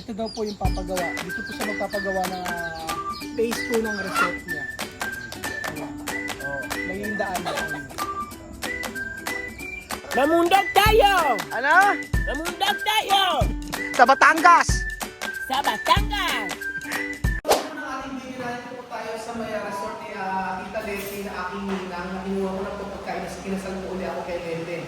Ito daw po yung papagawa. Dito po siya magpapagawa ng phase 2 ng resort niya. Ayan. Oh, may hindaan doon. Namundag tayo! Ano? Namundag tayo! Sa Batangas! Sa Batangas! Unang ating video na po tayo sa may resort ni Tita Leti na aking ninang na kinuha ko na po pagkain na kinasal ko uli ako kay Leti.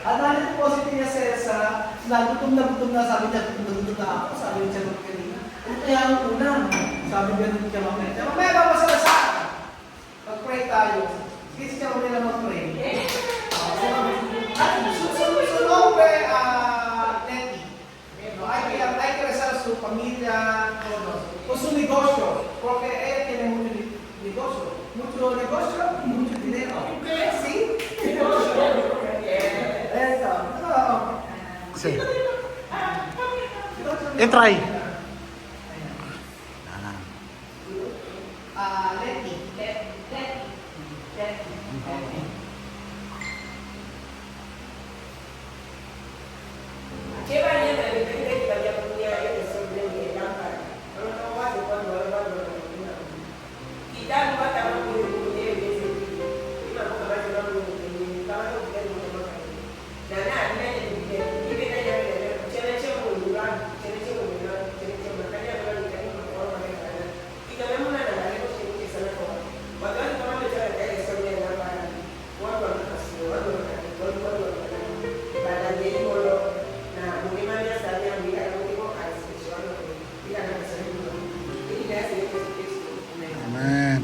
At natin po si Tia Cesa, nagutom na sabi niya, gutom na ako, sabi niya sa kanina. Ano kaya ang unang? Sabi niya nung siya mamaya. Siya mamaya ba masalasal? Mag-pray tayo. Sige siya mamaya na mag-pray. At susunod pe, Leti. Hay que rezar a su familia, con su negocio, porque ella tiene mucho negocio y mucho dinero. ¿Sí? Eso. Sí. Entra ahí. Leti. Amen.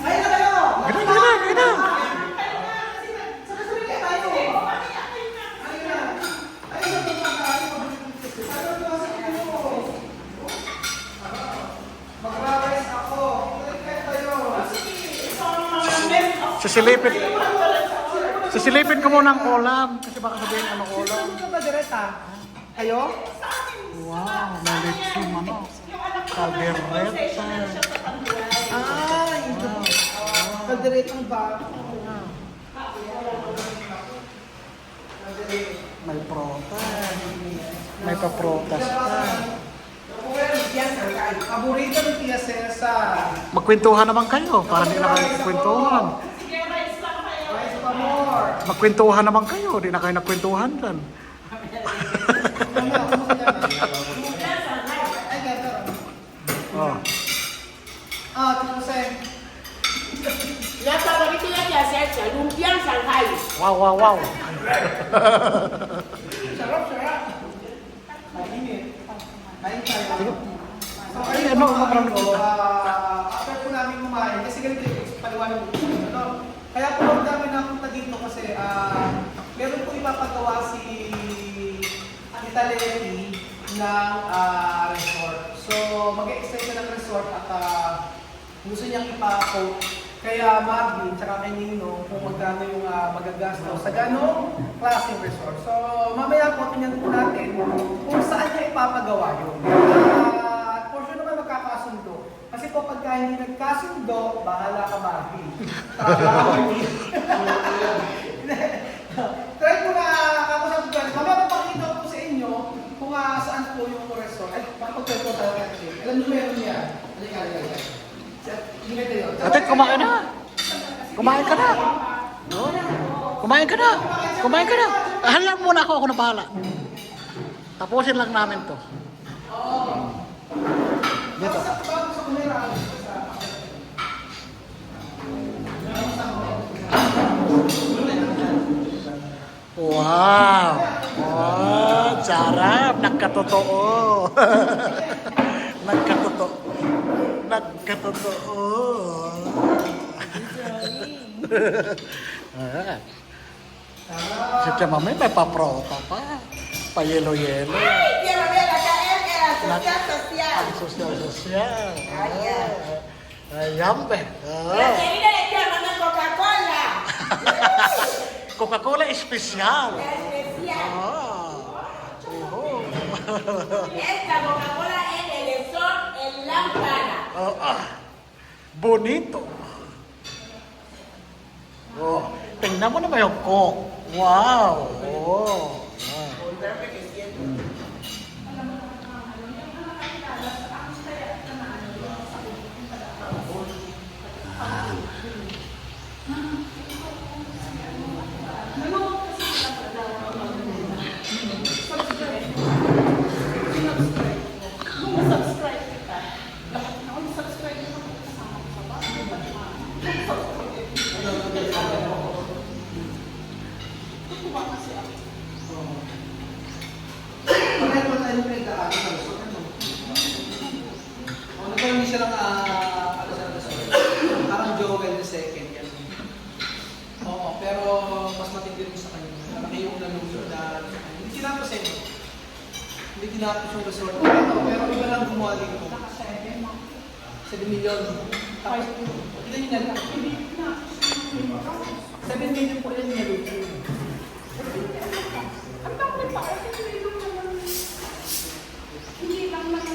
Ay, na kayo! Gana. Mag-rise ako. Sisilipin ko muna ang ulam. Kasi baka sabihin anong ulam. Sino ka direta? Kayo? Wow, may lechon manok. Caldereta. Ay, kalderetang ba? May protas. May paprotas pa. Paborito ni Tia Cesar. Magkwentuhan naman kayo. Para hindi na kayo nagkwentuhan. Rice pa more. Magkwentuhan naman kayo. Hindi na kayo nagkwentuhan dyan. Ay, gato. Oh. Tito Sen. La favorita ya te acerca, lumpiang Shanghai. Wow. Sarap. Mainit. Kain tayo. Sige. So, Ay, ayun ano, po, ano, after po namin kumain, kasi ganito yung paliwanag ko. Ano? Kaya po ang dami napunta dito kasi meron po ipapagawa si Tita Leti ng resort. So, mag-extend siya ng resort at gusto niyang ipa-quote. Kaya Marvin, tsaka kay Nino, kung magkano yung magagastos sa ganong klaseng resort. So, mamaya po tingnan po natin kung saan niya ipapagawa yun. At for sure naman magkakasundo. Kasi po pagka hindi nagkasundo, bahala ka Marvin. Try ko na kakusap ko. Mamaya papakita ko sa inyo kung saan po yung resort. Ay, papagtry ko talaga kasi. Alam niyo meron yan. Halika. Ate, kumain na. Kumain ka na. Kumain ka na. Halang muna ako na bahala. Tapusin lang namin to. Dito. Wow! Oh, sarap! Nagkatotoo! Nagkatotoo! Si Tia Mami may paprota pa. Pa-yelo-yelo. Ang sosyal-sosyal. Ayan ba? Enseguida le llaman a Coca-Cola. Coca-Cola especial. Especial. Oh. Esta Coca-Cola en el resort en lámpara. Bonito. Oh, tingnan mo naman yung Coke. Wow! Oh. Perfect is yet. Pareho pa tayo pinagdaanan ng resort, ano? Nagkaroon din siya ng ano sa resort. Parang Joel the second yan. Oo, pero mas matindi rin sa kanya. Malaki yung nalungkot na hindi tinapos eh. Hindi tinapos yung resort. Pero iba lang gumawa dito. 7 million. Tapos, ilan yun na lang? 7 million po yan niya. Ang bakit pa kasi hindi naman. Hindi lang naman.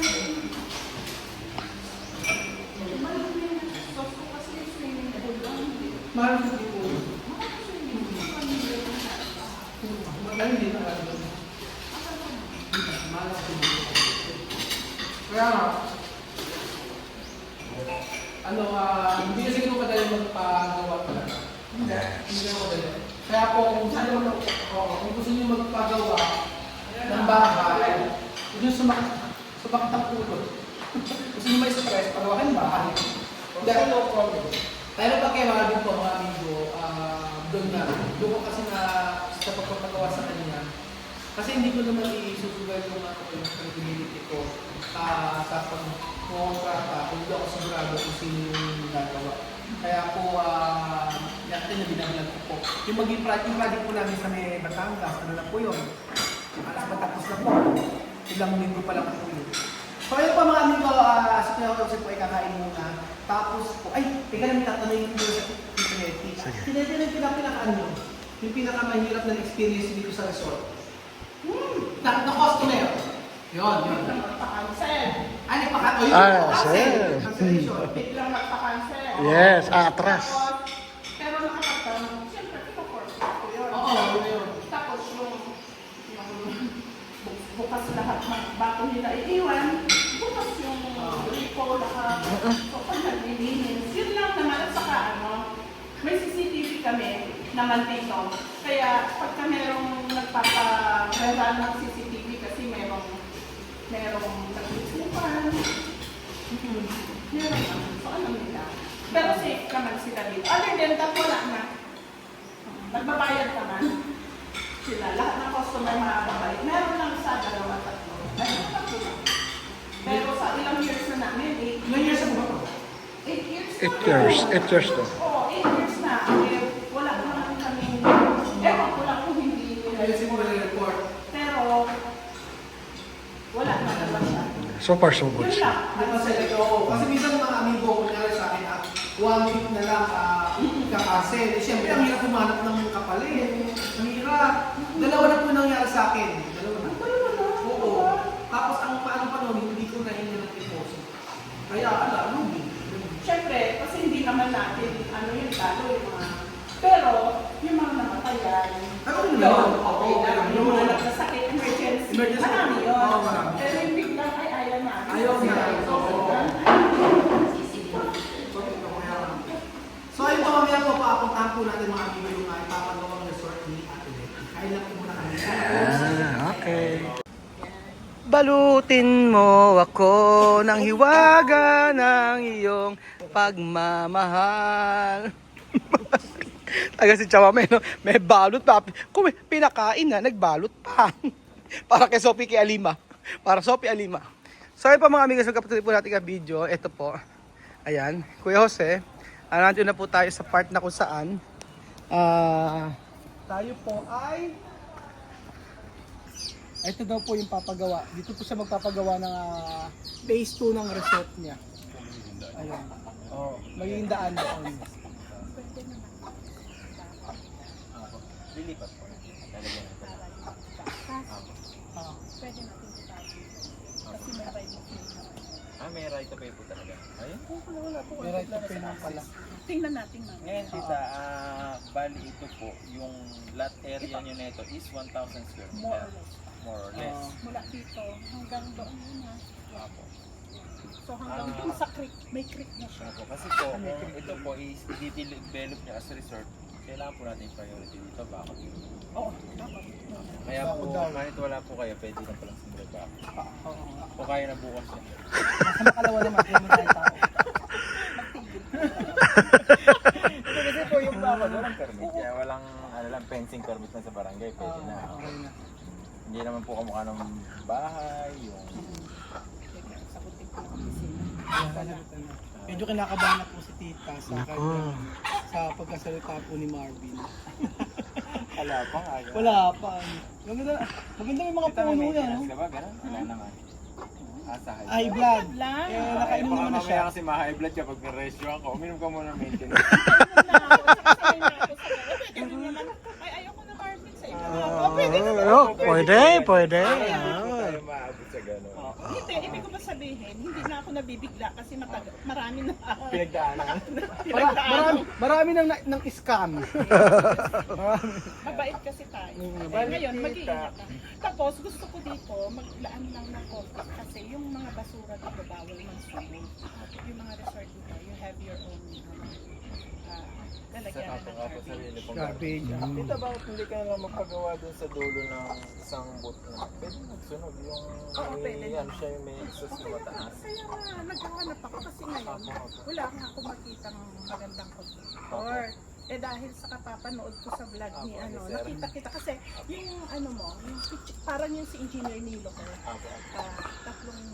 Gusto kasi yung swimming pool lang. Mahal ko dito. Mahal din na lang. Mahal ko dito. Kaya nga, ano, hindi kasi ko madali magpagawa talaga. Hindi ako madali. Kaya po, kung gusto niyo magpagawa ng bahay, huwag niyo sumakit ang ulo. Gusto niyo may stress, pagawakan bahay. Dahil no problem. Pero pag kayo mga din po, mga amigo, doon ko kasi na sa pagpapagawa sa kanya. Kasi hindi ko naman i-susugal yung credibility ko sa pag-contrata kung hindi ako sigurado kung sino yung gagawa. Kaya po, natin na binaglag ko po. Yung maging project po namin sa may Batangas, ano na po yun? Alas matapos na po. Ilang linggo pa lang po yun. So ayun po mga amigo, sa pinaka-usap po ay kakain muna. Tapos po, ay, teka lang, tatanungin ko sa Tineti. Tineti na yung pinaka-ano nyo? Yung pinaka-mahirap na experience dito sa resort. Na-customer. Yun. Nagpa-cancel. Ay, nagpa-cancel. Cancellation. Biglang nagpa-cancel. Yes, atras. Tapos, pero nakapagtanong, siyempre, pinaforce ko yun. Oo, yun. Tapos yung bukas lahat ng bago nila iiwan, bukas yung ripo, lahat. So, pag naglilinis, yun lang naman. At saka, may CCTV kami naman dito. Kaya, pagka merong nagpapa-rerun ng CCTV kasi merong nagtutsupan. Meron naman. So, alam nila. Pero safe naman sila dito. Other than that, wala na. Nagbabayad naman sila. Lahat ng customer makakabayad. Meron lang sa 2-3. Meron lang lang. Pero sa ilang years na namin, 8 Ilang years na ba? 8 years na. 8 years. 8 years to. Oo, 8 years na. Eh, wala naman kami. Ewan ko lang kung hindi nila. Ayun siguro yung report. Pero, wala na naman siya. So far, so good. Yun lang. Kasi minsan mga amigo, kunyari sa akin, 1 week na lang kakancel. Eh, siyempre, ang hirap humanap ng kapalit. Ang hirap. Dalawa na po nangyari sa akin. Dalawa na. Oo. Tapos ang paano pa noon, hindi ko nahingi ng deposit. Kaya, lugi. Siyempre, kasi hindi naman natin, yung talo, yung mga... Pero, yung mga namatayan, Pero yun yun, lang. okay na. Yung mga nagkasakit, emergency, marami yun. Oo, marami. Pero yung biglang, ayaw na. Ayaw na. Oo. So ayun po, mamaya po, papuntahan po natin mga amigo yung ipapagawang resort ni Ate Betty. Kaya lang po muna kami. Okay. Balutin mo ako ng hiwaga ng iyong pagmamahal. Taga si Chama, may balot pa. Kung may pinakain na, nagbalot pa. Para kay Sophie kay Alima. Para Sophie Alima. So ayun pa mga amigas, magkapatuloy po natin ang video. Ito po. Ayan. Kuya Jose. Nandito na po tayo sa part na kung saan. Tayo po ay... Ito daw po yung papagawa. Dito po siya magpapagawa ng phase 2 ng resort niya. Ayan. Oh, magiging daan na po. Lilipat po. Talaga na ito. Pwede natin itago. Kasi may ride of way naman. May right of way po talaga. Ayun po, wala po. May right of way naman pala. Tingnan natin ma'am. Ngayon, tita, bali ito po, yung lot area nyo nito is 1,000 square More or meter. less. More or less. Mula dito hanggang doon yun ha. Apo. So hanggang dun sa creek, may creek na siya. Apo. Kasi po, kung ito po is i-develop niya as a resort, kailangan po natin priority dito ba? Oo, dapat. Kaya po, kahit wala po kayo, pwede na palang simulat ba? Oo. O kaya na bukas niya. Nasa makalawa naman, kaya mo tayo tao. Ito kasi po yung bawal, walang permit. Kaya walang fencing permit na sa barangay, pwede na. Okay na. Hindi naman po kamukha ng bahay, yung... Medyo kinakabahan na po si Tita sa kanya, sa pagkasalita po ni Marvin. Wala pa nga. Wala pa. Maganda yung mga Kita puno may yan. maintenance ka ba? Ganun? Wala naman. Sa High blood. Lang. Eh, nakainom naman na siya. Kasi ma-high blood kapag na-ratio ako. Uminom ka muna ng maintenance. Ay, ayoko na Marvin sa inyo. Pwede. Hindi tayo maabot sa gano'n. Hindi, ibig ko ba sabihin, hindi na ako nabibigla kasi marami na Pinagdaanan. Marami ng scam. mabait kasi tayo. Mabait Ngayon, kita. mag-iingat ka. Tapos, gusto ko dito, maglaan lang ng konti kasi yung mga basura dito bawal mag-swimming. Yung mga resort dito, you have your own Sa lalagyan ng kapag sarili pong Garbage. Tita, bakit hindi ka na magpagawa dun sa dulo ng isang boot na? Pwede magsunog yung Oo, pwede. ano siya yung may exhaust na mataas. Kaya nga, naghahanap ako kasi ngayon, wala nga ako makitang magandang contractor. Eh dahil sa kapapanood ko sa vlog ni ano, nakita kita kasi yung ano mo, yung picture, parang yung si Engineer Nilo ko. Tatlong,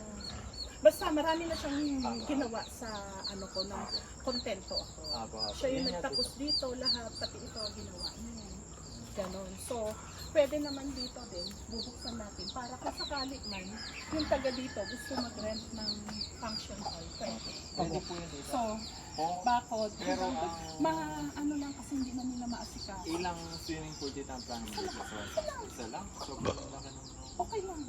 basta marami na siyang ginawa sa ano ko na kontento ako. Siya yung nagtapos dito lahat, pati ito ginawa niya. Ganon. So, pwede naman dito din, bubuksan natin para kung sakali man, yung taga dito gusto mag-rent ng function hall. Pwede. Pwede po yun dito. So, bakod. Pero ano lang kasi hindi na nila maasikaso. ilang swimming pool dito ang plano mo dito? Isa lang? Sobrang laki ng... Okay lang.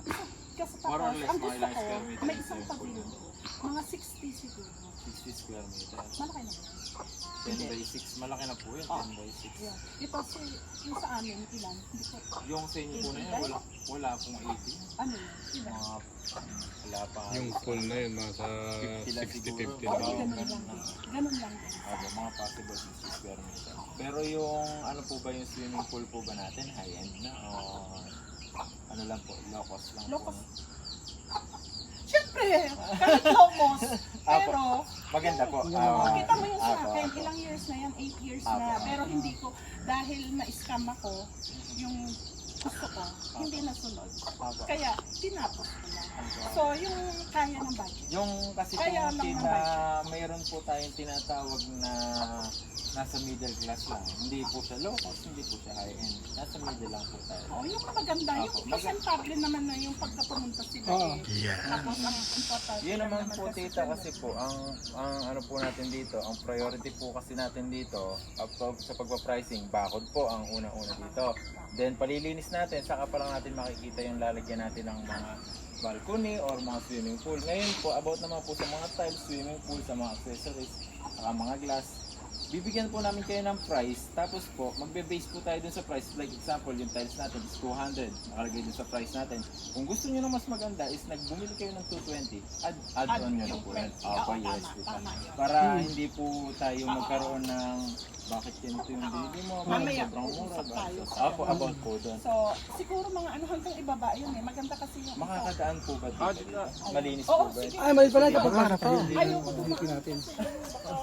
Kasi More or tapos, less, ang mga gusto ilang ko, square meter may yung isang swimming pool pavilion. Mga 60 siguro. 60 square meters. Malaki na. 10 by 6. Malaki na po yun, 10 by 6. Yeah. Ito si, yung sa amin, ilan? Hindi ko, Yung sa inyo po na yun, wala pong 80. ano yun? Ilan? Mga... Wala pa. Yung pool na yun, nasa 60-50 Okay, lang. ganun lang din. Ganun lang din. Mga possible 60 square meter. Pero yung ano po ba yung swimming pool po ba natin? High-end na? O ano lang po? Low cost lang Low po? cost. Siyempre, kahit low cost, pero Maganda po. kita mo yung sa Apo, akin, apo. ilang years na yan, 8 years Apo, na, apo. pero hindi ko, dahil na-scam ako, yung gusto ko, hindi nasunod. Apo. Kaya, tinapos ko lang. So, yung kaya ng budget. Yung kasi po Kaya lang kita, naman. mayroon po tayong tinatawag na nasa middle class lang. Hindi po siya low cost, hindi po siya high end. Nasa middle lang po tayo. Oh, yung maganda, Apo, yung presentable naman na yung pagkapumunta sila Oo. eh. Tapos ang important. Yun naman po tita kasi po, ang ano po natin dito, ang priority po kasi natin dito, sa pagpa-pricing, bakod po ang una-una dito. Then palilinis natin, saka pa lang natin makikita yung lalagyan natin ng mga balcony or mga swimming pool. Ngayon po, about naman po sa mga tiles, swimming pool, sa mga accessories, saka mga glass, bibigyan po namin kayo ng price, tapos po, magbe-base po tayo dun sa price. Like example, yung tiles natin is 200, nakalagay dun sa price natin. Kung gusto nyo na mas maganda is nagbumili kayo ng 220, add-on nyo na po yan. Opo, yes. Tama yun. Para hindi po tayo magkaroon ng bakit ganito yung binili mo, Mamaya, sobrang mura uusap ba? tayo. Opo, about po doon. So, siguro mga ano hanggang ibaba yun eh. Maganda kasi yung... Makakadaan po ba dito? Malinis Oo, po ba? sige. Ay, mali pala kapag Ayoko dumaan. natin.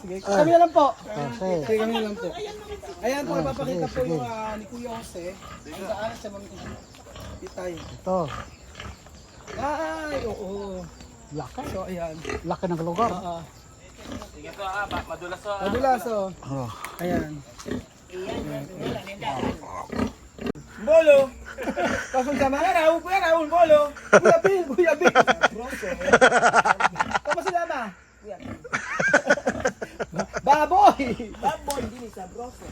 Sige, kami na lang po. Okay. Sige, kami na lang po. Ayan naman si... Ayan po, napapakita po yung ni Kuya Jose. Ang saan sa mga tayo. Ito, Ay, oo. laki. So, ayan. Laki ng lugar. Sige to madulas to Madulas, oh. Oh. Ayan. Bolo! Tapos sama na, Kuya Raul, Bolo. Kuya Bill, Kuya Bill. Bronco. Tapos sila ba? Kuya. Baboy! Baboy, din sa Bronco.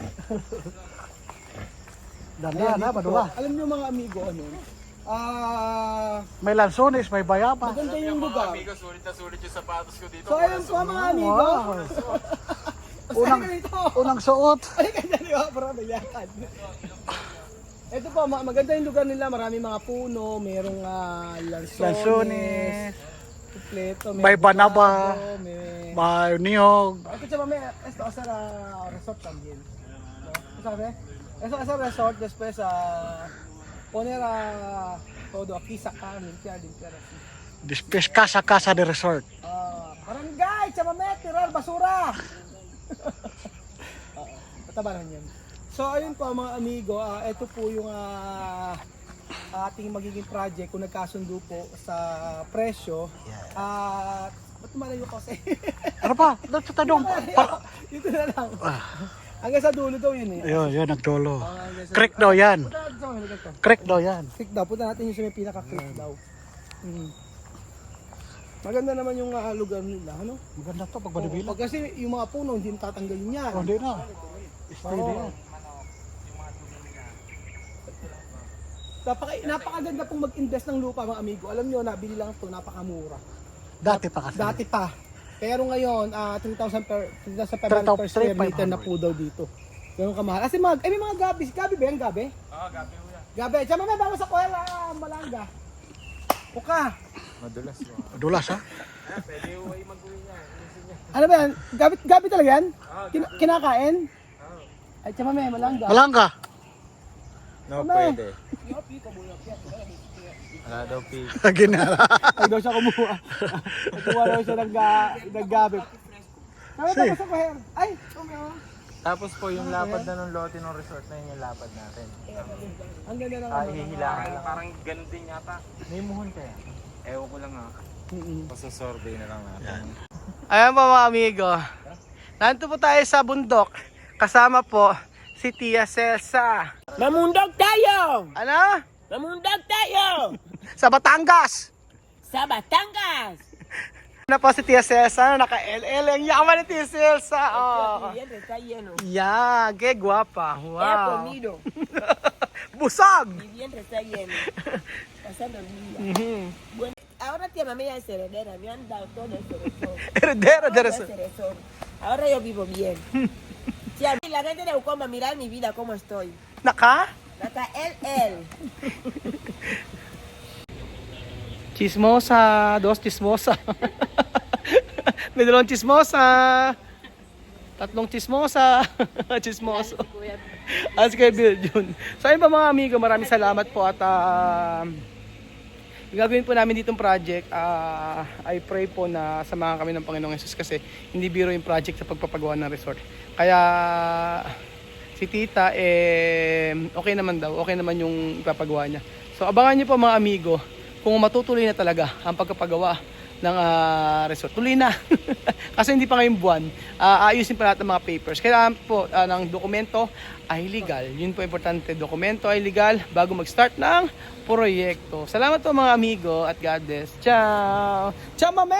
Dandan na, padula. Alam niyo mga amigo, ano, May lansones, may bayabas. maganda yung lugar. Amigo, sulit na sulit yung sapatos ko dito. So ayun po mga amigo. Wow. Unang, Unang, unang suot. ay ganda di ba? Parang nilakad. Ito po, maganda yung lugar nila. Maraming mga puno, merong lansones, kompleto, May banaba. bukado, may... May niyog. Ito siya mamaya, esto sa resort también. No? ¿Tú sabes? Eso es el resort, después poner todo aquí, sacar, limpiar así. Después casa de resort. Barangay, chamame, tirar basura! Patabaran yan. So ayun po mga amigo, ito po yung ating magiging project kung nagkasundo po sa presyo. Ba't malayo kasi? Ano pa? Dito tanong. Dito na lang. Hanggang sa dulo daw yun eh. Yun, nagdolo. Hanggang sa- Creek daw yan. Punta natin sa mga ganito. Creek daw yan. Creek daw. Punta natin yung sa may pinaka-creek daw. Maganda naman yung lugar nila, ano? Maganda to pag Oo, Manibila. kasi yung mga puno, hindi natatanggalin yan. Hindi na. Stay Oo. yan. Napakaganda pong mag-invest ng lupa mga amigo. Alam nyo, nabili lang ito, napakamura. Dati pa kasi. Dati pa. Pero ngayon, 3,000 per 3,500 square meter na po daw dito. Ganun kamahal. Kasi may mga gabi. Gabi ba yan? Gabi? Oo, gabi mo yan. Gabi. Tsaka may bawas sa kuwela, malanga. Puka. Madulas mo. Dulas ha? Pwede yung way mag-uwi niya. Ano ba yan? Gabi talaga yan? Kinakain? Ay, tsaka may malanga. Malangga. No, Ano? pwede. Wala daw pig. Ginara. Ay, daw siya kumuha. Nagkuha daw siya ng gabi. Kami tapos sa kuher. Ay, tumayo. Tapos po yung lapad na ng lote ng resort na yun yung lapad natin. Ang ganda ng Hihilangan lang. Parang ganun din yata. May muhon kaya. Ewan ko lang nga. Pasasurvey na lang natin. Ayan po mga amigo. Nandito po tayo sa bundok. Kasama po si Tia Celsa. Mamundog tayo! Ano? Mamundog tayo! Sa Batangas. Sa Batangas! Ano po si Tia Celsa? Naka-LL. Ang yaman ni Tia Celsa. Oh. El vientre está lleno. Yeah, qué guapa. He Wow. comido. Busag. Mi vientre está lleno. Pasando el día. Mhm. Bueno, ahora tía mami ya es heredera. Me han dado todo el cerezón. Heredera de Todo el resort. cerezón. Ahora yo vivo bien. Si a mí la gente de Ucoma mirar mi vida cómo estoy. Naka? Hasta él. Chismosa. Dos chismosa. May dalawang chismosa. Tatlong chismosa. Chismoso. As kay Bill Jun. So ayun pa mga amigo, maraming salamat po at yung gagawin po namin ditong project, I pray po na samahan kami ng Panginoong Yesus kasi hindi biro yung project sa pagpapagawa ng resort. Kaya si Tita okay naman daw, okay naman yung ipapagawa niya. So abangan niyo po mga amigo kung matutuloy na talaga ang pagpapagawa ng resort. Tuloy na. Kasi hindi pa ngayong buwan. Ayusin pa lahat ng mga papers. Kailangan po ng dokumento ay legal. Yun po importante. Dokumento ay legal bago mag-start ng proyekto. Salamat po mga amigo at God bless. Ciao! Ciao mame!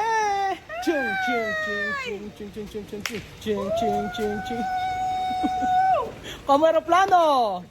Ching ching ching ching ching ching ching ching ching ching ching ching. Como aeroplano!